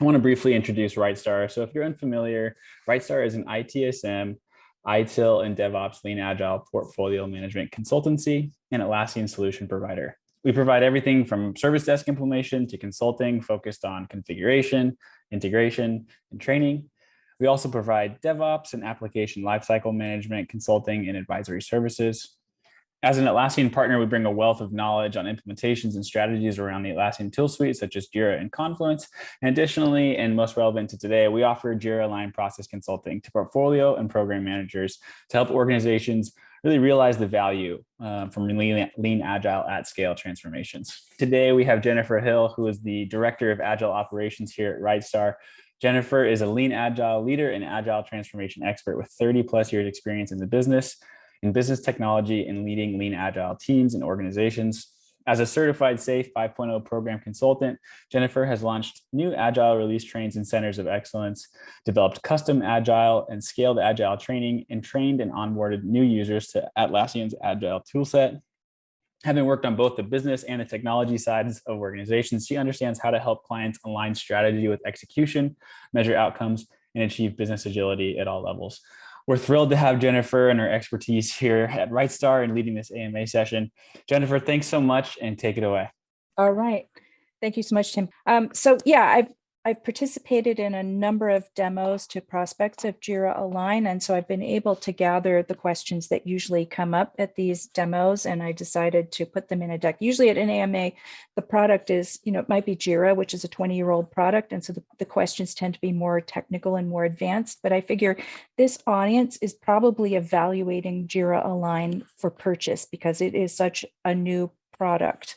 I want to briefly introduce RightStar. So if you're unfamiliar, RightStar is an ITSM, ITIL, and DevOps Lean Agile portfolio management consultancy and Atlassian solution provider. We provide everything from service desk implementation to consulting focused on configuration, integration, and training. We also provide DevOps and application lifecycle management, consulting, and advisory services. As an Atlassian partner, we bring a wealth of knowledge on implementations and strategies around the Atlassian tool suite, such as Jira and Confluence. And additionally, and most relevant to today, we offer Jira Align process consulting to portfolio and program managers to help organizations really realize the value from lean agile at scale transformations. Today, we have Jennifer Hill, who is the Director of Agile Operations here at RightStar. Jennifer is a lean agile leader and agile transformation expert with 30 plus years experience in the business, in business technology, and leading lean agile teams and organizations. As a certified SAFe 5.0 program consultant, Jennifer has launched new agile release trains and centers of excellence, developed custom agile and scaled agile training, and trained and onboarded new users to Atlassian's agile toolset. Having worked on both the business and the technology sides of organizations, she understands how to help clients align strategy with execution, measure outcomes, and achieve business agility at all levels. We're thrilled to have Jennifer and her expertise here at RightStar and leading this AMA session. Jennifer, thanks so much and take it away. All right. Thank you so much, Tim. I've participated in a number of demos to prospects of Jira Align. And so I've been able to gather the questions that usually come up at these demos. And I decided to put them in a deck. Usually at an AMA, the product is, it might be Jira, which is a 20-year-old product. And so the questions tend to be more technical and more advanced. But I figure this audience is probably evaluating Jira Align for purchase because it is such a new product.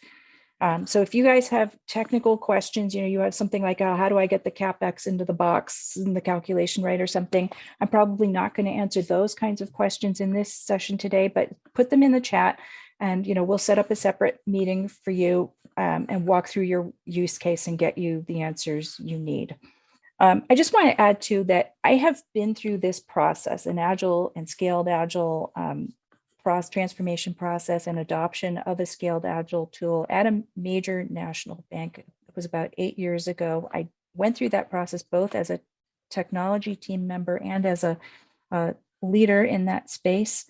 So if you guys have technical questions, you have something like, how do I get the CapEx into the box in the calculation right or something? I'm probably not going to answer those kinds of questions in this session today, but put them in the chat and, we'll set up a separate meeting for you and walk through your use case and get you the answers you need. I just want to add too that I have been through this process, an agile and scaled agile transformation process and adoption of a scaled agile tool at a major national bank. It was about 8 years ago. I went through that process both as a technology team member and as a leader in that space.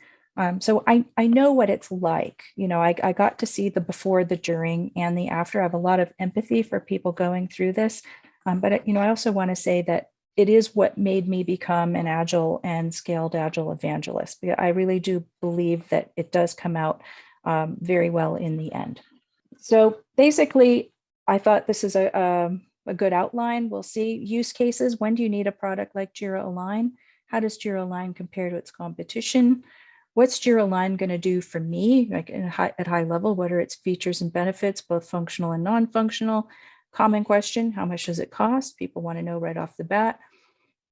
So I know what it's like. I got to see the before, the during, and the after. I have a lot of empathy for people going through this. But I also want to say that it is what made me become an agile and scaled agile evangelist. I really do believe that it does come out very well in the end. So basically, I thought this is a good outline. We'll see use cases. When do you need a product like Jira Align? How does Jira Align compare to its competition? What's Jira Align going to do for me, like at high level? What are its features and benefits, both functional and non-functional? Common question, how much does it cost? People want to know right off the bat.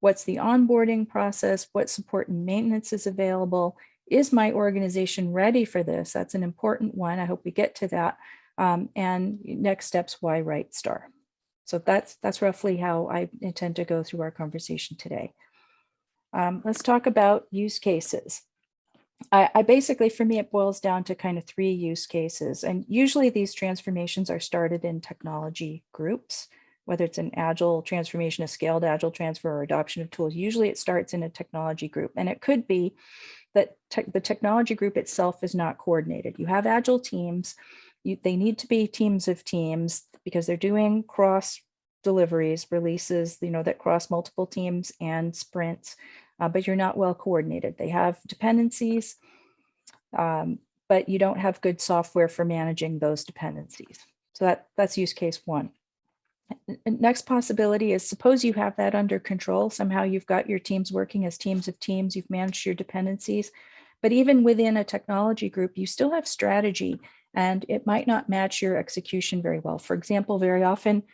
What's the onboarding process? What support and maintenance is available? Is my organization ready for this? That's an important one. I hope we get to that. And next steps, why RightStar? So that's roughly how I intend to go through our conversation today. Let's talk about use cases. I basically, for me, it boils down to kind of 3 use cases. And usually these transformations are started in technology groups, whether it's an agile transformation, a scaled agile transfer, or adoption of tools. Usually it starts in a technology group. And it could be that the technology group itself is not coordinated. You have agile teams. They need to be teams of teams because they're doing cross deliveries, releases, that cross multiple teams and sprints. But you're not well coordinated. They have dependencies, but you don't have good software for managing those dependencies. So that's use case 1. Next possibility is suppose you have that under control. Somehow you've got your teams working as teams of teams. You've managed your dependencies. But even within a technology group, you still have strategy and it might not match your execution very well. For example, very often,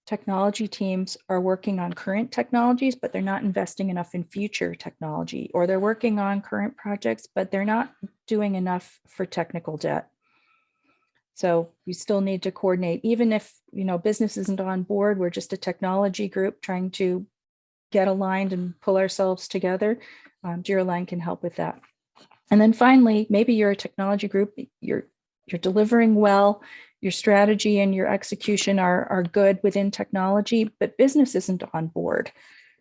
technology teams are working on current technologies, but they're not investing enough in future technology, or they're working on current projects, but they're not doing enough for technical debt. So you still need to coordinate, even if business isn't on board. We're just a technology group trying to get aligned and pull ourselves together. Jira Align can help with that. And then finally, maybe you're a technology group, you're you're delivering well, your strategy and your execution are good within technology, but business isn't on board,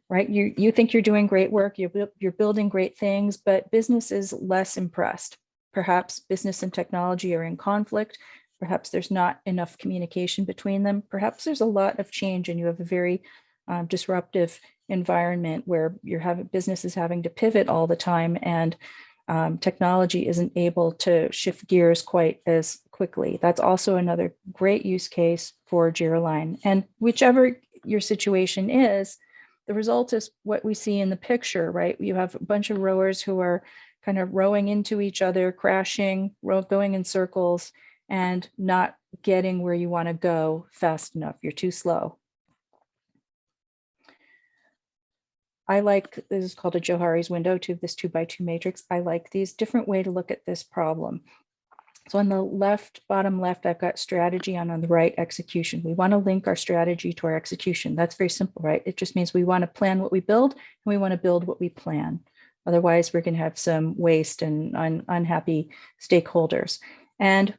right? You think you're doing great work, you're building great things, but business is less impressed. Perhaps business and technology are in conflict. Perhaps there's not enough communication between them. Perhaps there's a lot of change and you have a very disruptive environment where business is having to pivot all the time, and technology isn't able to shift gears quite as quickly. That's also another great use case for Jira Align. And whichever your situation is, the result is what we see in the picture, right? You have a bunch of rowers who are kind of rowing into each other, crashing, going in circles, and not getting where you want to go fast enough. You're too slow. I like, this is called a Johari's window, this 2x2 matrix. I like these different way to look at this problem. So on the left, bottom left, I've got strategy, and on the right, execution. We want to link our strategy to our execution. That's very simple, right? It just means we want to plan what we build and we want to build what we plan. Otherwise, we're going to have some waste and unhappy stakeholders. And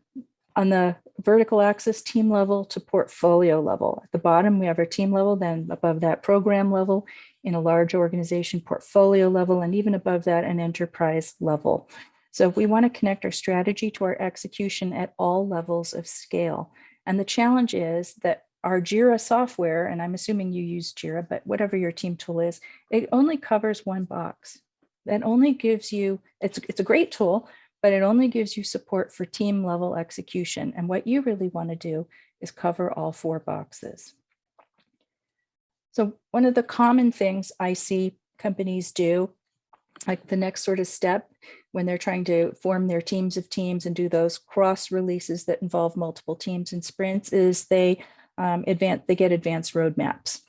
on the vertical axis, team level to portfolio level. At the bottom, we have our team level, then above that, program level, in a large organization, portfolio level, and even above that, an enterprise level. So we want to connect our strategy to our execution at all levels of scale. And the challenge is that our Jira software, and I'm assuming you use Jira, but whatever your team tool is, it only covers one box. That only gives you, it's a great tool, but it only gives you support for team level execution. And what you really want to do is cover all 4 boxes. So one of the common things I see companies do, like the next sort of step when they're trying to form their teams of teams and do those cross releases that involve multiple teams and sprints, is they get advanced roadmaps.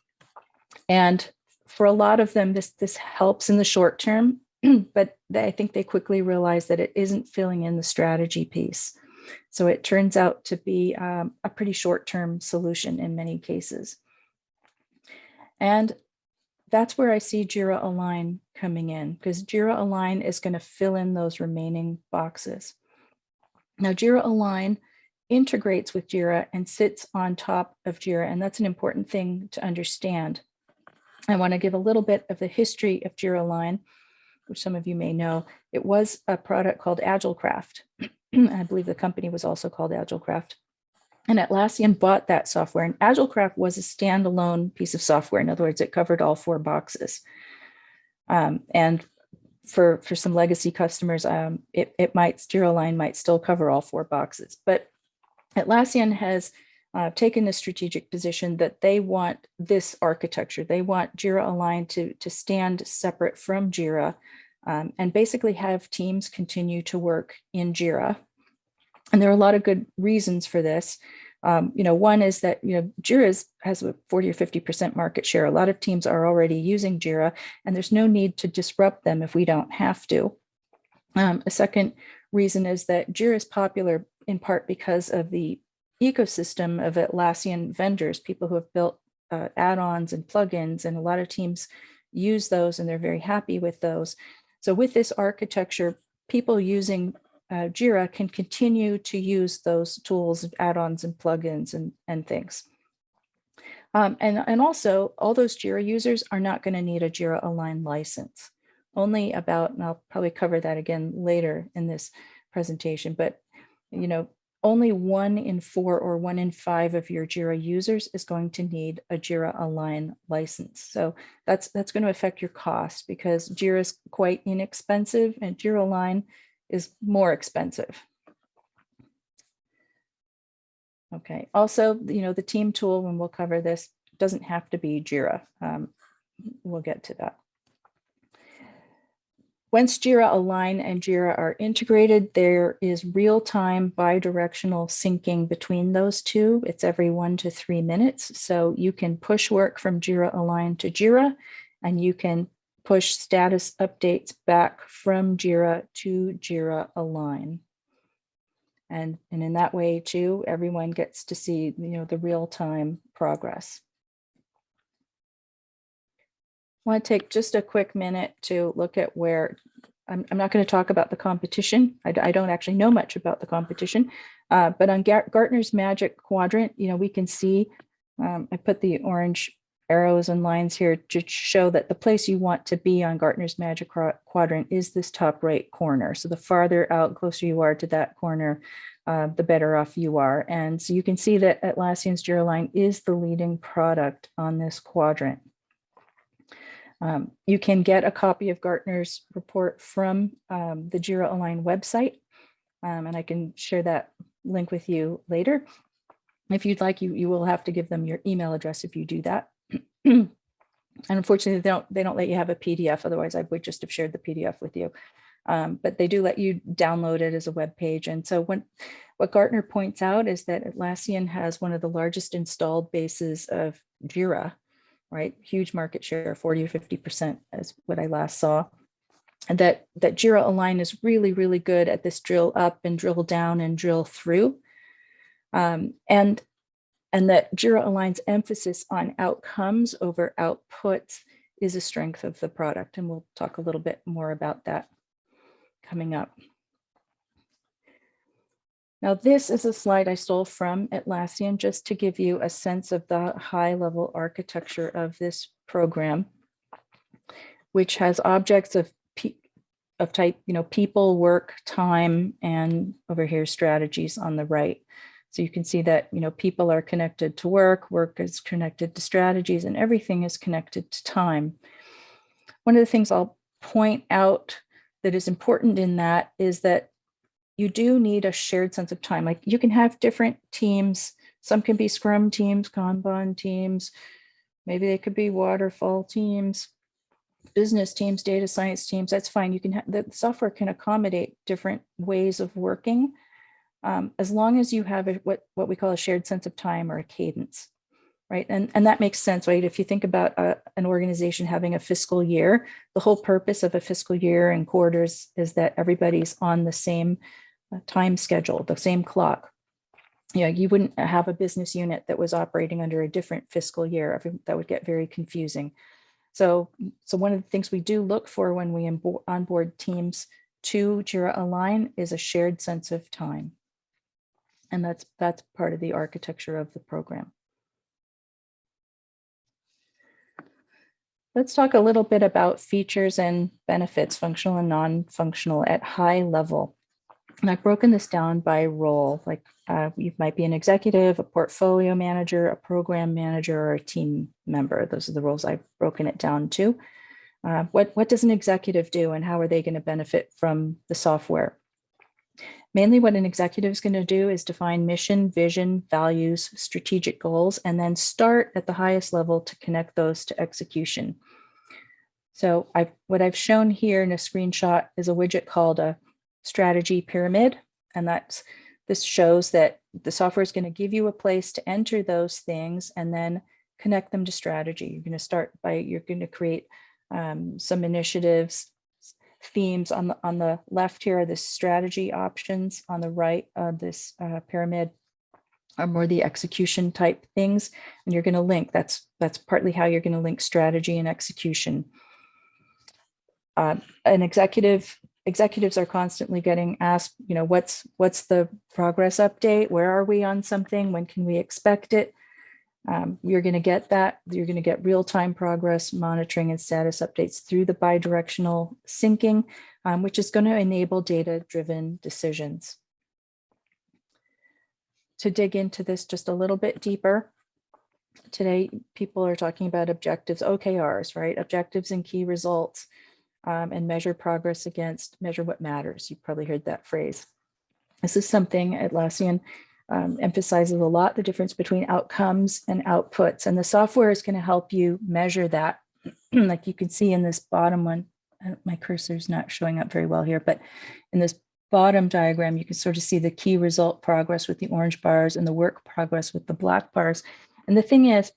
And for a lot of them, this helps in the short term, but I think they quickly realize that it isn't filling in the strategy piece. So it turns out to be a pretty short-term solution in many cases. And that's where I see Jira Align coming in, because Jira Align is going to fill in those remaining boxes. Now, Jira Align integrates with Jira and sits on top of Jira, and that's an important thing to understand. I want to give a little bit of the history of Jira Align, which some of you may know. It was a product called AgileCraft. I believe the company was also called AgileCraft. And Atlassian bought that software, and AgileCraft was a standalone piece of software. In other words, it covered all 4 boxes. And for some legacy customers, Jira Align might still cover all 4 boxes. But Atlassian has taken the strategic position that they want this architecture. They want Jira Align to stand separate from Jira, and basically have teams continue to work in Jira. And there are a lot of good reasons for this. One is that Jira has a 40 or 50% market share. A lot of teams are already using Jira, and there's no need to disrupt them if we don't have to. A second reason is that Jira is popular in part because of the ecosystem of Atlassian vendors, people who have built add-ons and plugins, and a lot of teams use those and they're very happy with those. So with this architecture, people using Jira can continue to use those tools, add-ons and plugins and things. And also, all those Jira users are not going to need a Jira Align license. Only about, and I'll probably cover that again later in this presentation, but only 1 in 4 or 1 in 5 of your Jira users is going to need a Jira Align license. So that's going to affect your cost, because Jira is quite inexpensive and Jira Align is more expensive. Okay, also, the team tool, when we'll cover this, doesn't have to be Jira. We'll get to that. Once Jira Align and Jira are integrated, there is real-time bidirectional syncing between those two. It's every 1 to 3 minutes. So you can push work from Jira Align to Jira, and you can push status updates back from Jira to Jira Align. And in that way too, everyone gets to see, the real-time progress. I want to take just a quick minute to look at where I'm not going to talk about the competition. I don't actually know much about the competition, but on Gartner's Magic Quadrant, we can see, I put the orange arrows and lines here to show that the place you want to be on Gartner's Magic Quadrant is this top right corner. So the farther out, closer you are to that corner, the better off you are. And so you can see that Atlassian's Jira Align is the leading product on this quadrant. You can get a copy of Gartner's report from the Jira Align website, and I can share that link with you later. If you'd like, you will have to give them your email address if you do that. And unfortunately, they don't let you have a PDF. Otherwise, I would just have shared the PDF with you. But they do let you download it as a web page. And so what Gartner points out is that Atlassian has one of the largest installed bases of Jira, right? Huge market share, 40 or 50% is what I last saw. And that Jira Align is really, really good at this drill up and drill down and drill through. And that Jira Align's emphasis on outcomes over outputs is a strength of the product. And we'll talk a little bit more about that coming up. Now, this is a slide I stole from Atlassian just to give you a sense of the high-level architecture of this program, which has objects of type, people, work, time, and over here, strategies on the right. So you can see that, people are connected to work is connected to strategies, and everything is connected to time. One of the things I'll point out that is important in that is that you do need a shared sense of time. Like you can have different teams. Some can be Scrum teams, Kanban teams. Maybe they could be waterfall teams, business teams, data science teams. That's fine. You can have the software can accommodate different ways of working, as long as you have what we call a shared sense of time or a cadence, right? And that makes sense, right? If you think about an organization having a fiscal year, the whole purpose of a fiscal year and quarters is that everybody's on the same time schedule, the same clock. You wouldn't have a business unit that was operating under a different fiscal year. That would get very confusing. So one of the things we do look for when we onboard teams to Jira Align is a shared sense of time. And that's part of the architecture of the program. Let's talk a little bit about features and benefits, functional and non-functional at high level. And I've broken this down by role, like you might be an executive, a portfolio manager, a program manager, or a team member. Those are the roles I've broken it down to. What does an executive do and how are they going to benefit from the software? Mainly what an executive is going to do is define mission, vision, values, strategic goals, and then start at the highest level to connect those to execution. So what I've shown here in a screenshot is a widget called a strategy pyramid. And this shows that the software is going to give you a place to enter those things and then connect them to strategy. You're going to create some initiatives, themes. On the left here are the strategy options. On the right, this pyramid are more the execution type things. And you're going to link, that's partly how you're going to link strategy and execution. Executives are constantly getting asked, what's the progress update? Where are we on something? When can we expect it? You're going to get that. You're going to get real-time progress monitoring and status updates through the bidirectional syncing, which is going to enable data-driven decisions. To dig into this just a little bit deeper, today people are talking about objectives, OKRs, right? Objectives and key results. And measure progress against measure what matters. You've probably heard that phrase. This is something Atlassian emphasizes a lot, the difference between outcomes and outputs. And the software is going to help you measure that. Like you can see in this bottom one, my cursor's not showing up very well here, but in this bottom diagram, you can sort of see the key result progress with the orange bars and the work progress with the black bars. And the thing is,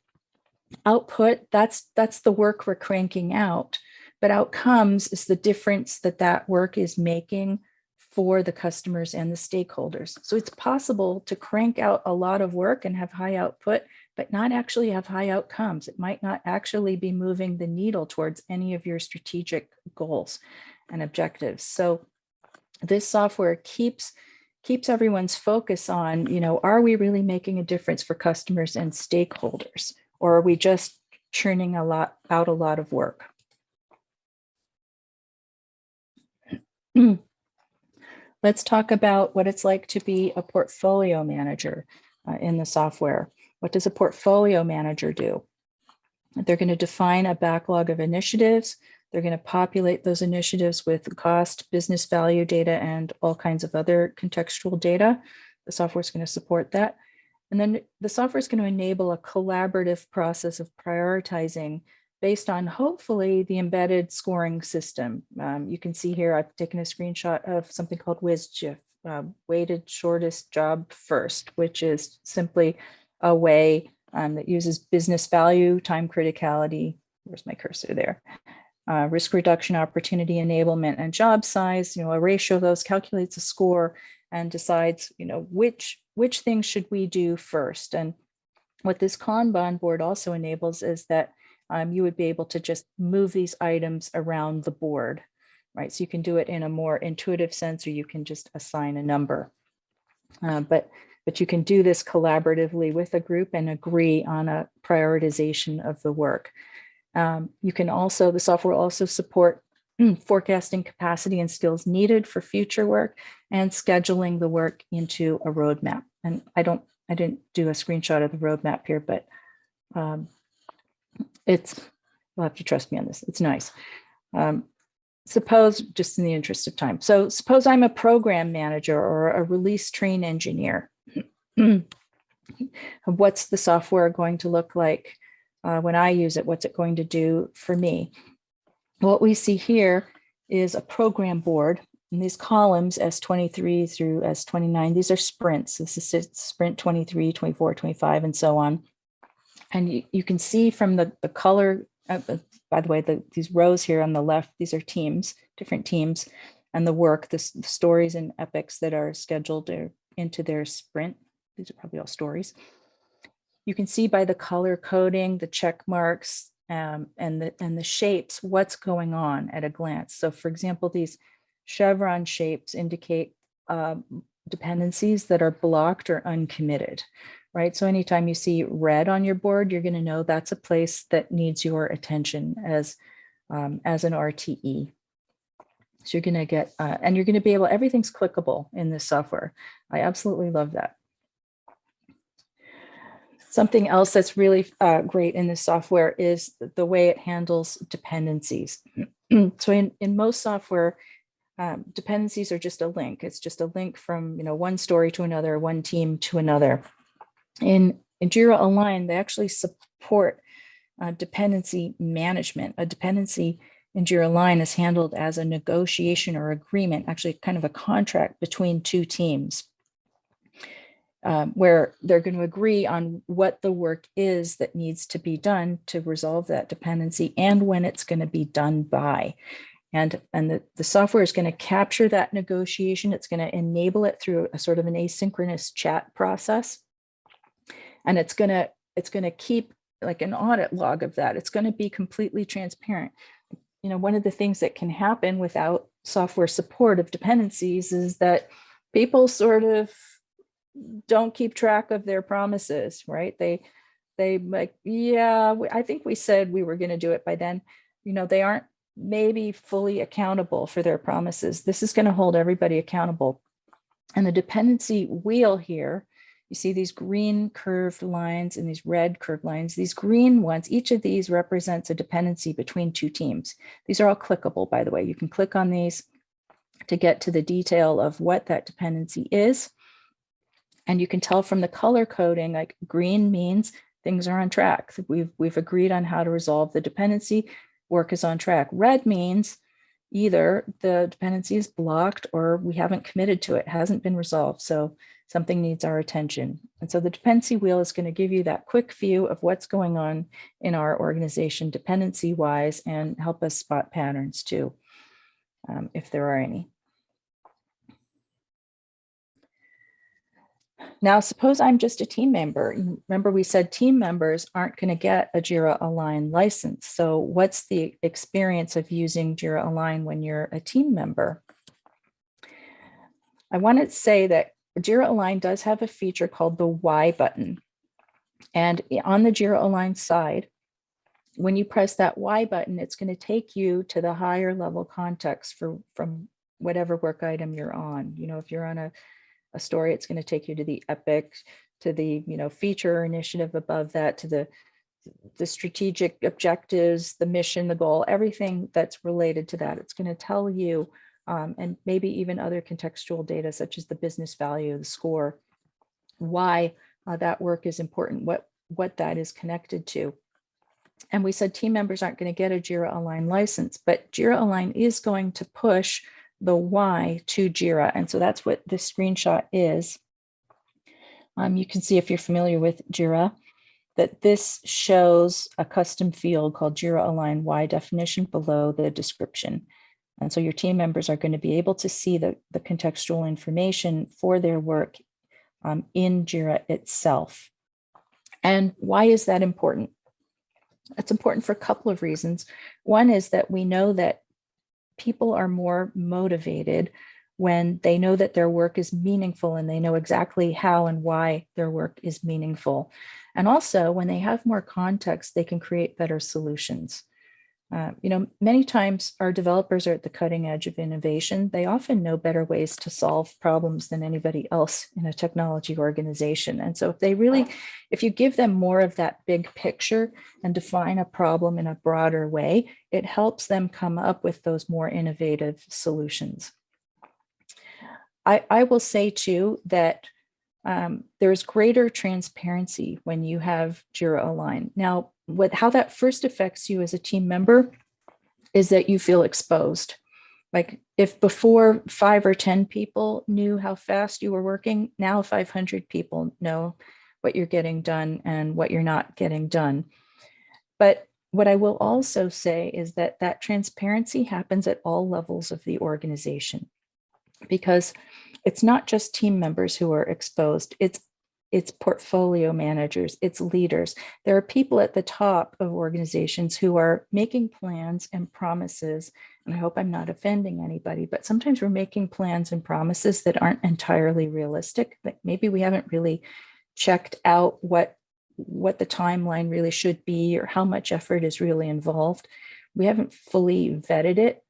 output, that's the work we're cranking out. But outcomes is the difference that work is making for the customers and the stakeholders. So it's possible to crank out a lot of work and have high output, but not actually have high outcomes. It might not actually be moving the needle towards any of your strategic goals. and objectives. So this software keeps everyone's focus on, are we really making a difference for customers and stakeholders, or are we just churning out a lot of work? Let's talk about what it's like to be a portfolio manager in the software. What does a portfolio manager do? They're going to define a backlog of initiatives. They're going to populate those initiatives with cost, business value data, and all kinds of other contextual data. The software is going to support that. And then the software is going to enable a collaborative process of prioritizing based on hopefully the embedded scoring system. You can see here, I've taken a screenshot of something called WSJF, weighted shortest job first, which is simply a way that uses business value, time criticality, where's my cursor there, risk reduction, opportunity enablement, and job size, a ratio of those, calculates a score and decides, which things should we do first. And what this Kanban board also enables is that you would be able to just move these items around the board, right? So you can do it in a more intuitive sense, or you can just assign a number. But you can do this collaboratively with a group and agree on a prioritization of the work. You can also, the software will also support forecasting capacity and skills needed for future work and scheduling the work into a roadmap. And I didn't do a screenshot of the roadmap here, but you'll have to trust me on this. It's nice. Suppose, just in the interest of time, so suppose I'm a program manager or a release train engineer. What's the software going to look like when I use it? What's it going to do for me? What we see here is a program board, and these columns, S23 through S29, these are sprints. This is sprint 23, 24, 25, and so on. And you can see from the color, by the way, these rows here on the left, these are teams, different teams, and the work, the stories and epics that are scheduled into their sprint. These are probably all stories. You can see by the color coding, the check marks, and the shapes, what's going on at a glance. So for example, these chevron shapes indicate dependencies that are blocked or uncommitted, right? So anytime you see red on your board, you're going to know that's a place that needs your attention as an RTE. So you're going to get, and you're going to be able, everything's clickable in this software. I absolutely love that. Something else that's really great in this software is the way it handles dependencies. So in most software, dependencies are just a link. It's just a link from one story to another, one team to another. In Jira Align, they actually support dependency management. A dependency in Jira Align is handled as a negotiation or agreement, actually kind of a contract between two teams, where they're going to agree on what the work is that needs to be done to resolve that dependency and when it's going to be done by. And the software is going to capture that negotiation. It's going to enable it through a sort of an asynchronous chat process. And it's going to keep like an audit log of that. It's going to be completely transparent. One of the things that can happen without software support of dependencies is that people sort of don't keep track of their promises, right? They like, yeah, I think we said we were going to do it by then. They aren't maybe fully accountable for their promises. This is going to hold everybody accountable. And the dependency wheel here, you see these green curved lines and these red curved lines. These green ones, each of these represents a dependency between two teams. These are all clickable, by the way. You can click on these to get to the detail of what that dependency is. And you can tell from the color coding, like green means things are on track. We've agreed on how to resolve the dependency. Work is on track. Red means either the dependency is blocked or we haven't committed to it, hasn't been resolved. So something needs our attention. And so the dependency wheel is going to give you that quick view of what's going on in our organization dependency-wise and help us spot patterns too, if there are any. Now, suppose I'm just a team member. Remember, we said team members aren't going to get a Jira Align license. So what's the experience of using Jira Align when you're a team member? I want to say that Jira Align does have a feature called the Y button. And on the Jira Align side, when you press that Y button, it's going to take you to the higher level context from whatever work item you're on. If you're on a story, it's going to take you to the epic, to the feature or initiative above that, to the strategic objectives, the mission, the goal, everything that's related to that. It's going to tell you, and maybe even other contextual data such as the business value, the score, why that work is important, what that is connected to. And we said team members aren't going to get a Jira Align license, but Jira Align is going to push the Y to Jira. And so that's what this screenshot is. You can see, if you're familiar with Jira, that this shows a custom field called Jira Align Y definition below the description. And so your team members are going to be able to see the contextual information for their work in Jira itself. And why is that important? It's important for a couple of reasons. One is that we know that people are more motivated when they know that their work is meaningful and they know exactly how and why their work is meaningful. And also, when they have more context, they can create better solutions. Many times our developers are at the cutting edge of innovation. They often know better ways to solve problems than anybody else in a technology organization. And so if you give them more of that big picture and define a problem in a broader way, it helps them come up with those more innovative solutions. I will say too that there's greater transparency when you have Jira Align. Now, how that first affects you as a team member is that you feel exposed. Like if before 5 or 10 people knew how fast you were working, now 500 people know what you're getting done and what you're not getting done. But what I will also say is that transparency happens at all levels of the organization, because it's not just team members who are exposed, it's portfolio managers, it's leaders. There are people at the top of organizations who are making plans and promises, and I hope I'm not offending anybody, but sometimes we're making plans and promises that aren't entirely realistic. Like maybe we haven't really checked out what the timeline really should be or how much effort is really involved. We haven't fully vetted it.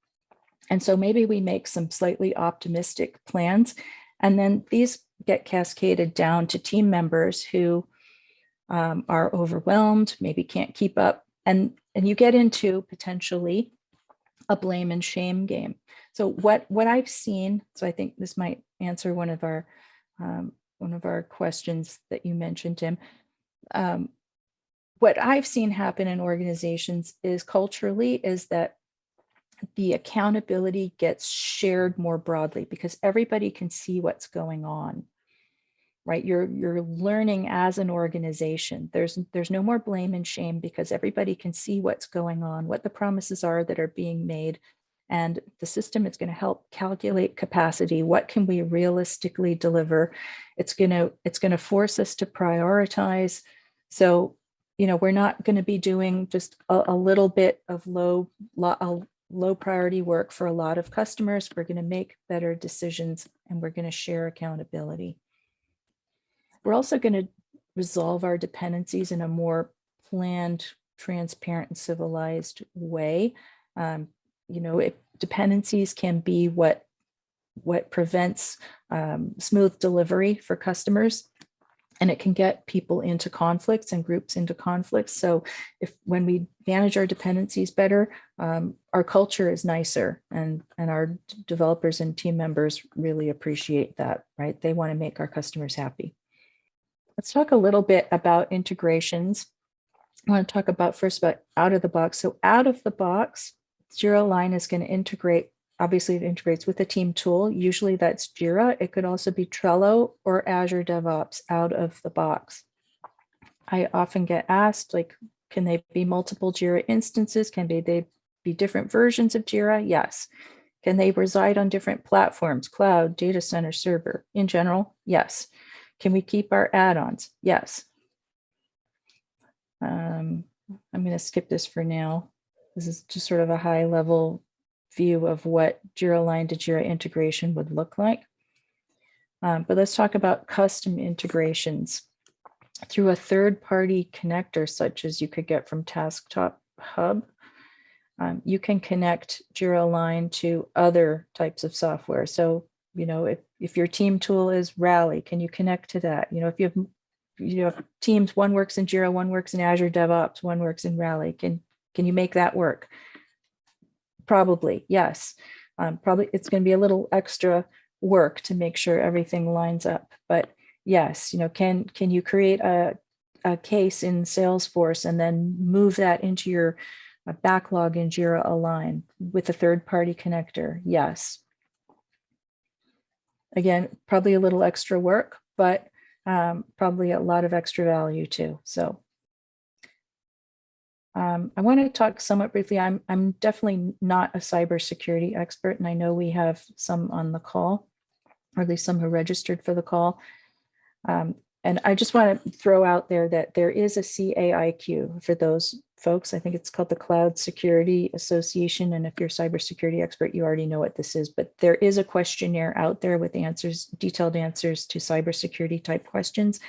And so maybe we make some slightly optimistic plans, and then these get cascaded down to team members who are overwhelmed, maybe can't keep up, and you get into potentially a blame and shame game. So what I've seen, so I think this might answer one of our questions that you mentioned, Tim. What I've seen happen in organizations is culturally is that the accountability gets shared more broadly because everybody can see what's going on, right? You're learning as an organization. There's no more blame and shame because everybody can see what's going on, what the promises are that are being made, and the system is going to help calculate capacity. What can we realistically deliver? It's going to force us to prioritize. So, we're not going to be doing just a little bit of low priority work for a lot of customers. We're going to make better decisions and we're going to share accountability. We're also going to resolve our dependencies in a more planned, transparent, and civilized way. Dependencies can be what prevents smooth delivery for customers. And it can get people into conflicts and groups into conflicts. So when we manage our dependencies better, our culture is nicer, and our developers and team members really appreciate that, right? They want to make our customers happy. Let's talk a little bit about integrations. I want to talk about out of the box. So out of the box, Jira Align is going to integrate. Obviously, it integrates with a team tool. Usually that's Jira. It could also be Trello or Azure DevOps out of the box. I often get asked, can they be multiple Jira instances? Can they be different versions of Jira? Yes. Can they reside on different platforms, cloud, data center, server? In general, yes. Can we keep our add-ons? Yes. I'm going to skip this for now. This is just sort of a high level view of what Jira Align to Jira integration would look like. But let's talk about custom integrations. Through a third-party connector, such as you could get from Tasktop Hub, you can connect Jira Align to other types of software. So, you know, if your team tool is Rally, can you connect to that? You know, if you have teams, one works in Jira, one works in Azure DevOps, one works in Rally. Can you make that work? Probably, yes. Probably it's going to be a little extra work to make sure everything lines up, but yes, you know, can you create a case in Salesforce and then move that into your backlog in Jira Align with a third-party connector? Yes. Again, probably a little extra work, but probably a lot of extra value too. So I want to talk somewhat briefly. I'm definitely not a cybersecurity expert, and I know we have some on the call, or at least some who registered for the call. And I just want to throw out there that there is a CAIQ for those folks. I think it's called the Cloud Security Association. And if you're a cybersecurity expert, you already know what this is. But there is a questionnaire out there with answers, detailed answers to cybersecurity type questions.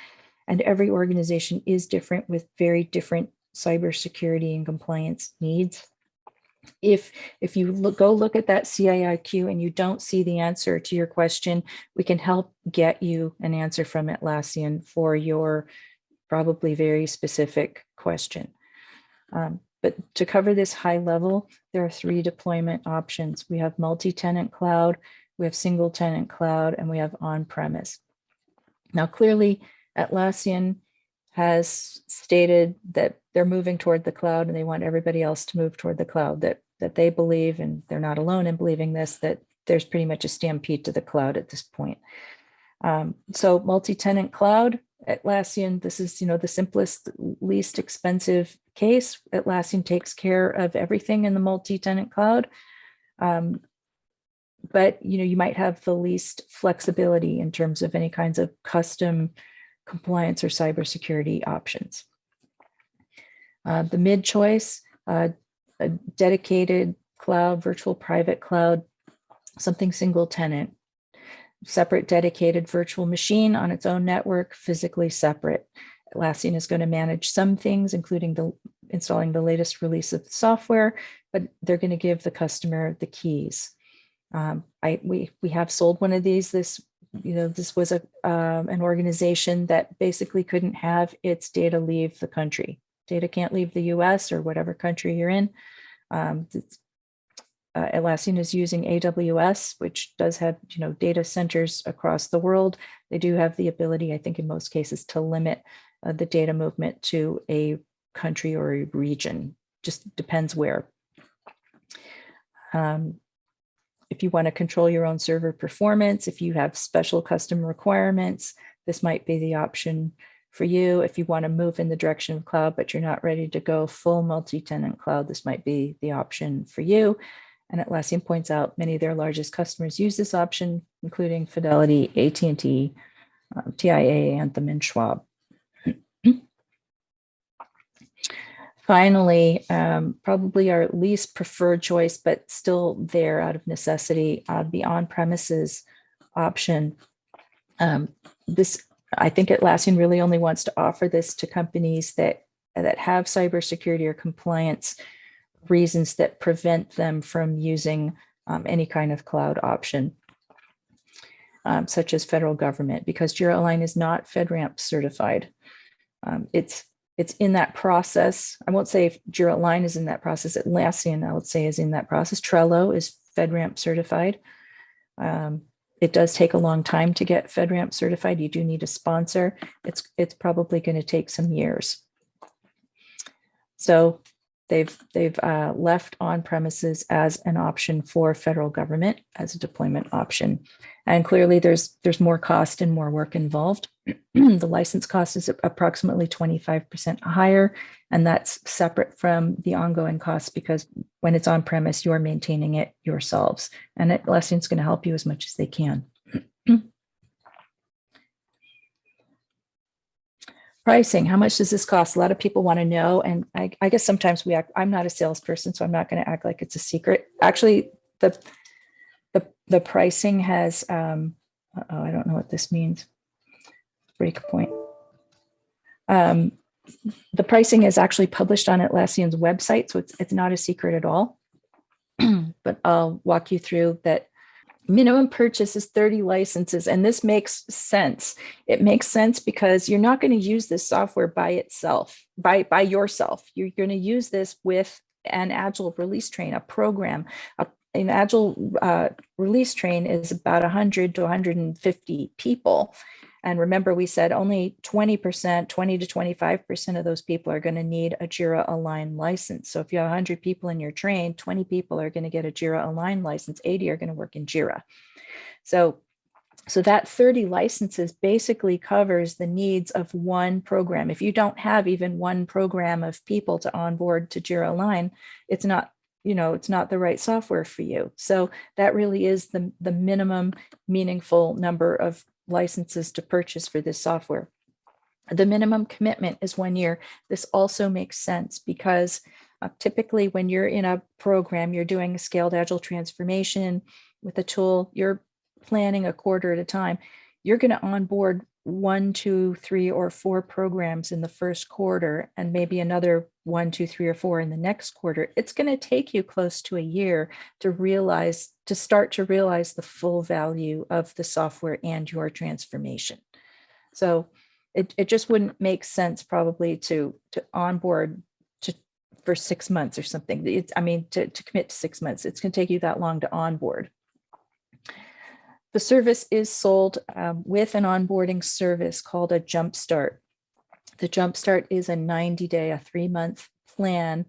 And every organization is different with very different cybersecurity and compliance needs. If you go look at that CIIQ and you don't see the answer to your question, we can help get you an answer from Atlassian for your probably very specific question. But to cover this high level, there are 3 deployment options. We have multi-tenant cloud, we have single tenant cloud, and we have on-premise. Now, clearly, Atlassian has stated that they're moving toward the cloud and they want everybody else to move toward the cloud, that they believe, and they're not alone in believing this, that there's pretty much a stampede to the cloud at this point. So multi-tenant cloud, Atlassian, this is, you know, the simplest, least expensive case. Atlassian takes care of everything in the multi-tenant cloud. But, you know, you might have the least flexibility in terms of any kinds of custom compliance or cybersecurity options. The mid choice, a dedicated cloud, virtual private cloud, something single tenant, separate dedicated virtual machine on its own network, physically separate. Atlassian is going to manage some things, including installing the latest release of the software, but they're going to give the customer the keys. We have sold one of these. This was an organization that basically couldn't have its data leave the country. Data can't leave the US or whatever country you're in. Atlassian is using AWS, which does have, you know, data centers across the world. They do have the ability, I think in most cases, to limit the data movement to a country or a region. Just depends where. If you want to control your own server performance, if you have special custom requirements, this might be the option for you. If you want to move in the direction of cloud, but you're not ready to go full multi-tenant cloud, this might be the option for you. And Atlassian points out many of their largest customers use this option, including Fidelity, AT&T, TIA, Anthem, and Schwab. Finally, probably our least preferred choice, but still there out of necessity, the on-premises option. I think Atlassian really only wants to offer this to companies that have cybersecurity or compliance reasons that prevent them from using any kind of cloud option, such as federal government, because Jira Align is not FedRAMP certified. It's in that process. I won't say if Jira Align is in that process. Atlassian, I would say, is in that process. Trello is FedRAMP certified. It does take a long time to get FedRAMP certified. You do need a sponsor. It's probably going to take some years. So they've left on-premises as an option for federal government as a deployment option. And clearly there's more cost and more work involved. The license cost is approximately 25% higher, and that's separate from the ongoing costs, because when it's on-premise, you're maintaining it yourselves. And Atlassian's going to help you as much as they can. Pricing, how much does this cost? A lot of people want to know. And I guess sometimes I'm not a salesperson, so I'm not going to act like it's a secret. Actually, the pricing has, I don't know what this means. Break point. The pricing is actually published on Atlassian's website, so it's not a secret at all. But I'll walk you through that. Minimum purchase is 30 licenses, and this makes sense. It makes sense because you're not going to use this software by itself, by yourself. You're going to use this with an Agile release train, a program. An Agile release train is about 100 to 150 people. And remember, we said only 20%, 20 to 25% of those people are going to need a Jira Align license. So if you have 100 people in your train, 20 people are going to get a Jira Align license, 80 are going to work in Jira. So that 30 licenses basically covers the needs of one program. If you don't have even one program of people to onboard to Jira Align, it's not the right software for you. So that really is the minimum meaningful number of licenses to purchase for this software. The minimum commitment is 1 year. This also makes sense because typically when you're in a program, you're doing a scaled Agile transformation with a tool, you're planning a quarter at a time. You're going to onboard 1, 2, 3, or 4 programs in the first quarter, and maybe another 1, 2, 3, or 4 in the next quarter. It's going to take you close to a year to start to realize the full value of the software and your transformation. So it just wouldn't make sense probably to onboard for 6 months or something. To commit to 6 months, it's going to take you that long to onboard. The service is sold with an onboarding service called a Jumpstart. The Jumpstart is a 90-day, a 3-month plan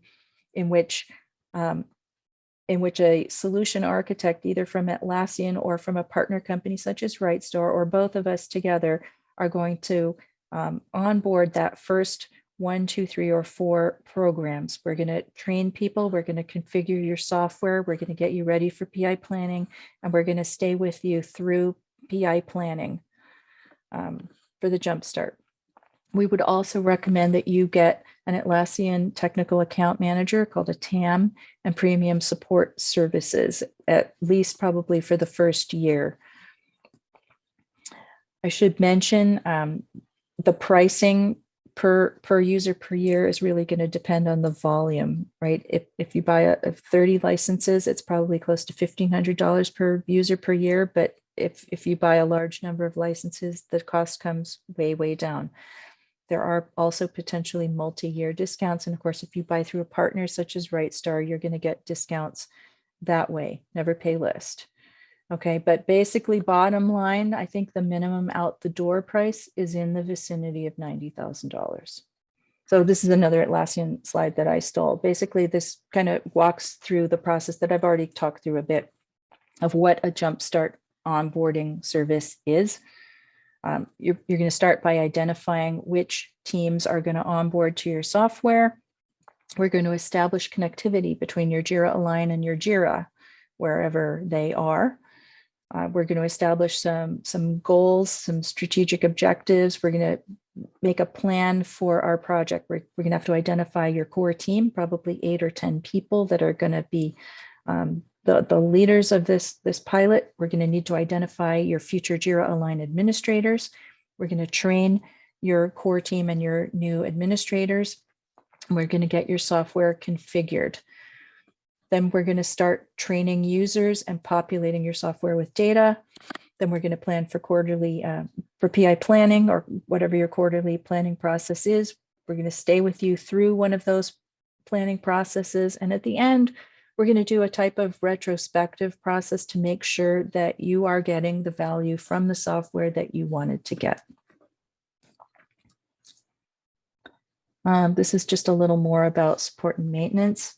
in which a solution architect, either from Atlassian or from a partner company such as RightStar, or both of us together, are going to onboard that first 1, 2, 3, or 4 programs. We're going to train people. We're going to configure your software. We're going to get you ready for PI planning, and we're going to stay with you through PI planning for the Jumpstart. We would also recommend that you get an Atlassian technical account manager called a TAM and premium support services, at least probably for the first year. I should mention the pricing per user per year is really going to depend on the volume, right? If you buy 30 licenses, it's probably close to $1,500 per user per year. But if you buy a large number of licenses, the cost comes way, way down. There are also potentially multi-year discounts. And of course, if you buy through a partner such as RightStar, you're going to get discounts that way. Never pay list. Okay, but basically bottom line, I think the minimum out the door price is in the vicinity of $90,000. So this is another Atlassian slide that I stole. Basically, this kind of walks through the process that I've already talked through a bit of what a Jumpstart onboarding service is. You're going to start by identifying which teams are going to onboard to your software. We're going to establish connectivity between your Jira Align and your Jira, wherever they are. We're going to establish some goals, some strategic objectives. We're going to make a plan for our project. We're going to have to identify your core team, probably 8 or 10 people that are going to be the leaders of this pilot. We're going to need to identify your future Jira Align administrators. We're going to train your core team and your new administrators. We're going to get your software configured. Then we're going to start training users and populating your software with data. Then we're going to plan for quarterly, for PI planning or whatever your quarterly planning process is. We're going to stay with you through one of those planning processes. And at the end, we're going to do a type of retrospective process to make sure that you are getting the value from the software that you wanted to get. This is just a little more about support and maintenance.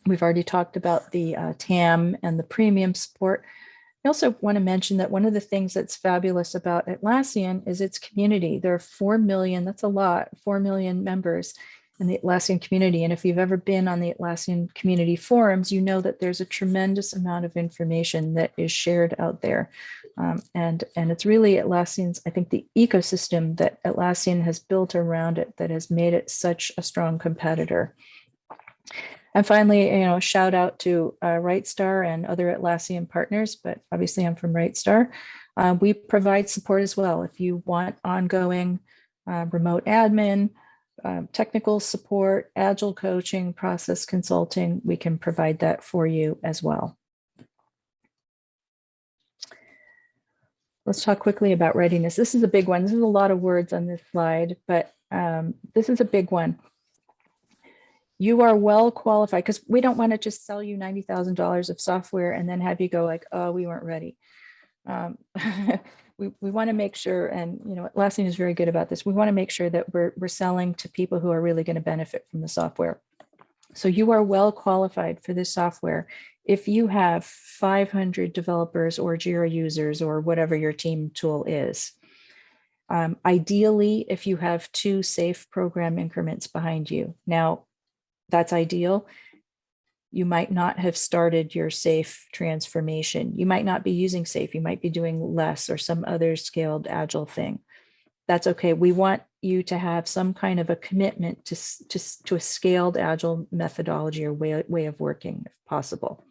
We've already talked about the TAM and the premium support. I also want to mention that one of the things that's fabulous about Atlassian is its community. There are 4 million, that's a lot, 4 million members. in the Atlassian community. And if you've ever been on the Atlassian community forums, you know that there's a tremendous amount of information that is shared out there. And it's really Atlassian's, I think, the ecosystem that Atlassian has built around it that has made it such a strong competitor. And finally, shout out to RightStar and other Atlassian partners, but obviously I'm from RightStar. We provide support as well. If you want ongoing remote admin, technical support, agile coaching, process consulting, we can provide that for you as well. Let's talk quickly about readiness. This is a big one. This is a lot of words on this slide, but this is a big one. You are well qualified, because we don't want to just sell you $90,000 of software and then have you go like, oh, we weren't ready. We want to make sure, and Atlassian is very good about this. We want to make sure that we're selling to people who are really going to benefit from the software. So you are well qualified for this software if you have 500 developers or Jira users or whatever your team tool is. Ideally, if you have 2 safe program increments behind you. Now, that's ideal. You might not have started your safe transformation. You might not be using safe. You might be doing less or some other scaled agile thing. That's okay. We want you to have some kind of a commitment to a scaled agile methodology or way of working, if possible.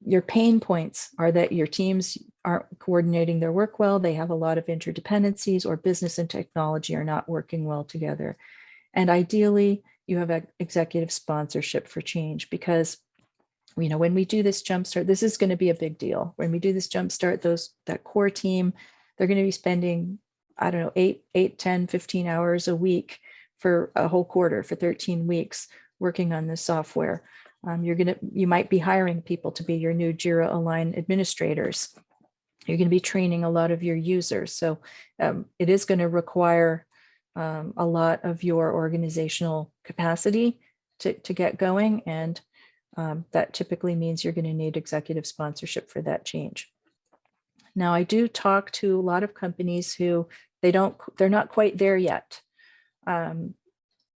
Your pain points are that your teams aren't coordinating their work well. They have a lot of interdependencies, or business and technology are not working well together. And ideally, you have executive sponsorship for change, because when we do this jumpstart, this is going to be a big deal. When we do this jumpstart, that core team, they're going to be spending, I don't know, 8, 10, 15 hours a week for a whole quarter, for 13 weeks, working on this software. You might be hiring people to be your new Jira Align administrators. You're going to be training a lot of your users. So it is going to require a lot of your organizational capacity to get going. And that typically means you're going to need executive sponsorship for that change. Now, I do talk to a lot of companies who they're not quite there yet. And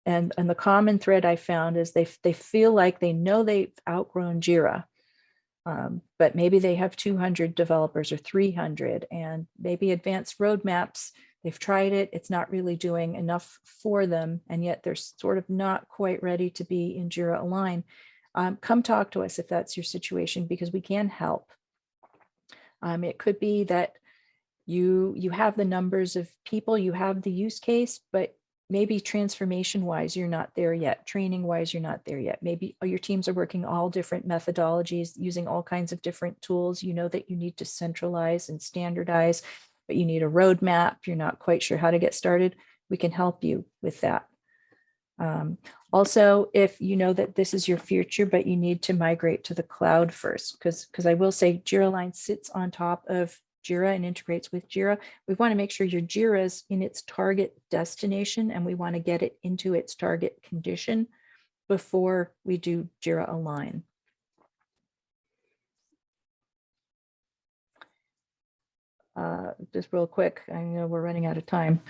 the common thread I found is they feel like they know they've outgrown Jira, but maybe they have 200 developers or 300, and maybe advanced roadmaps. They've tried it. It's not really doing enough for them. And yet they're sort of not quite ready to be in Jira Align. Come talk to us if that's your situation, because we can help. It could be that you have the numbers of people, you have the use case, but maybe transformation wise, you're not there yet. Training wise, you're not there yet. Maybe your teams are working all different methodologies, using all kinds of different tools. You know that you need to centralize and standardize, but you need a roadmap. You're not quite sure how to get started. We can help you with that. Also, if you know that this is your future, but you need to migrate to the cloud first, because I will say Jira Align sits on top of Jira and integrates with Jira. We want to make sure your Jira is in its target destination, and we want to get it into its target condition before we do Jira Align. Just real quick, I know we're running out of time.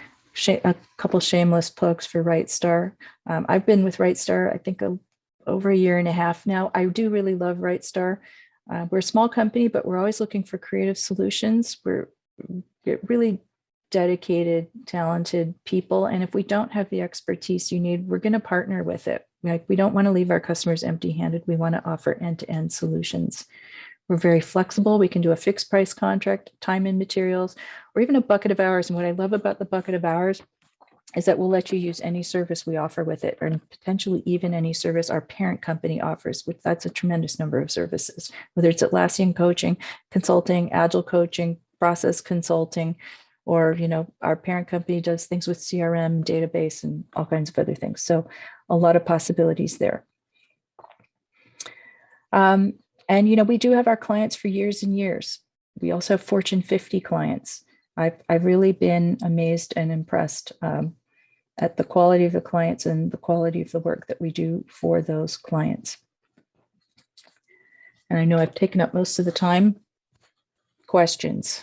A couple shameless plugs for RightStar. I've been with RightStar, I think, over 1.5 years now. I do really love RightStar. We're a small company, but we're always looking for creative solutions. We're really dedicated, talented people. And if we don't have the expertise you need, we're going to partner with it. We don't want to leave our customers empty-handed. We want to offer end-to-end solutions. We're very flexible. We can do a fixed price contract, time and materials, or even a bucket of hours. And what I love about the bucket of hours is that we'll let you use any service we offer with it, or potentially even any service our parent company offers, which that's a tremendous number of services, whether it's Atlassian coaching, consulting, agile coaching, process consulting, or, our parent company does things with CRM, database, and all kinds of other things. So a lot of possibilities there. And, we do have our clients for years and years. We also have Fortune 50 clients. I've really been amazed and impressed at the quality of the clients and the quality of the work that we do for those clients. And I know I've taken up most of the time. Questions?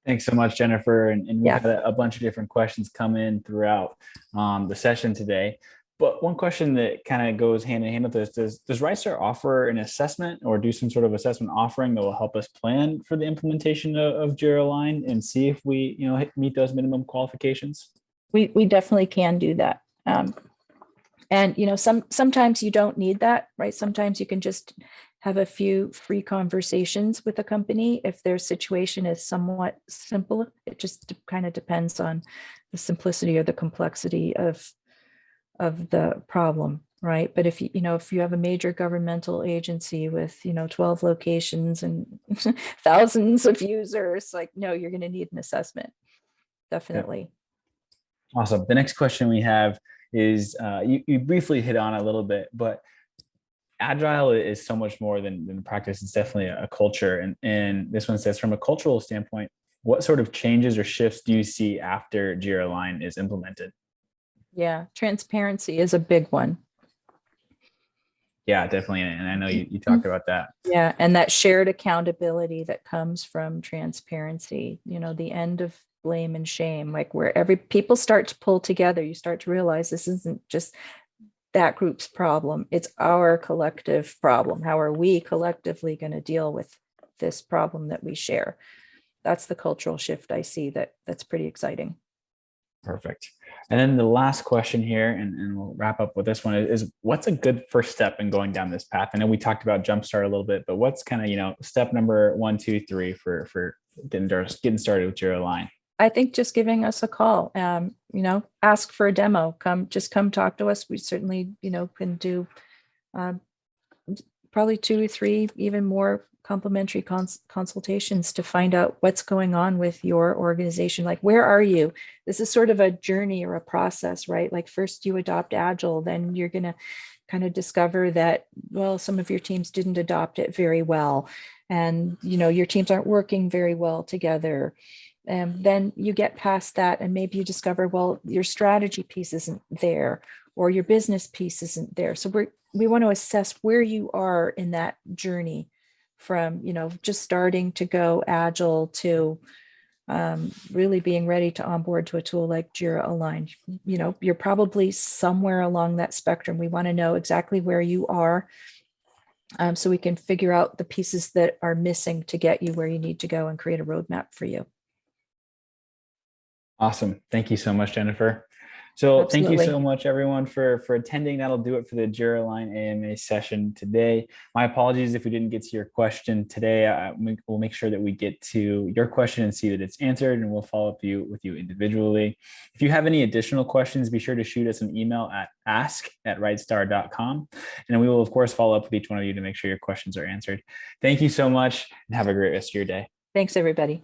Thanks so much, Jennifer. And we've Yeah. had a bunch of different questions come in throughout the session today. But one question that kind of goes hand in hand with this, does RightStar offer an assessment or do some sort of assessment offering that will help us plan for the implementation of Jira Align and see if we, meet those minimum qualifications? We definitely can do that. And sometimes you don't need that, right? Sometimes you can just have a few free conversations with a company if their situation is somewhat simple. It just kind of depends on the simplicity or the complexity of the problem, right? But if you have a major governmental agency with 12 locations and thousands of users, like, no, you're going to need an assessment. Definitely. Yeah. Awesome. The next question we have is you briefly hit on a little bit, but Agile is so much more than practice. It's definitely a culture. And this one says, from a cultural standpoint, what sort of changes or shifts do you see after Jira Align is implemented? Yeah, transparency is a big one. Yeah, definitely. And I know you talked about that. Yeah, and that shared accountability that comes from transparency, the end of blame and shame, like where people start to pull together, you start to realize this isn't just that group's problem, it's our collective problem. How are we collectively going to deal with this problem that we share? That's the cultural shift I see that's pretty exciting. Perfect. And then the last question here, and we'll wrap up with this one, is what's a good first step in going down this path? I know we talked about Jumpstart a little bit, but what's kind of, step number 1, 2, 3 for getting started with Jira Align? I think just giving us a call, ask for a demo, come talk to us. We certainly, can do probably 2 or 3, even more complimentary consultations to find out what's going on with your organization. Like, where are you? This is sort of a journey or a process, right? Like, first you adopt Agile, then you're going to kind of discover that, well, some of your teams didn't adopt it very well. And, your teams aren't working very well together. And then you get past that and maybe you discover, well, your strategy piece isn't there or your business piece isn't there. So we want to assess where you are in that journey from, just starting to go Agile to really being ready to onboard to a tool like Jira Align. You're probably somewhere along that spectrum. We want to know exactly where you are so we can figure out the pieces that are missing to get you where you need to go and create a roadmap for you. Awesome. Thank you so much, Jennifer. So Absolutely. Thank you so much, everyone, for attending. That'll do it for the Jira Align AMA session today. My apologies if we didn't get to your question today. We'll make sure that we get to your question and see that it's answered, and we'll follow up with you individually. If you have any additional questions, be sure to shoot us an email at ask@rightstar.com. And we will, of course, follow up with each one of you to make sure your questions are answered. Thank you so much and have a great rest of your day. Thanks, everybody.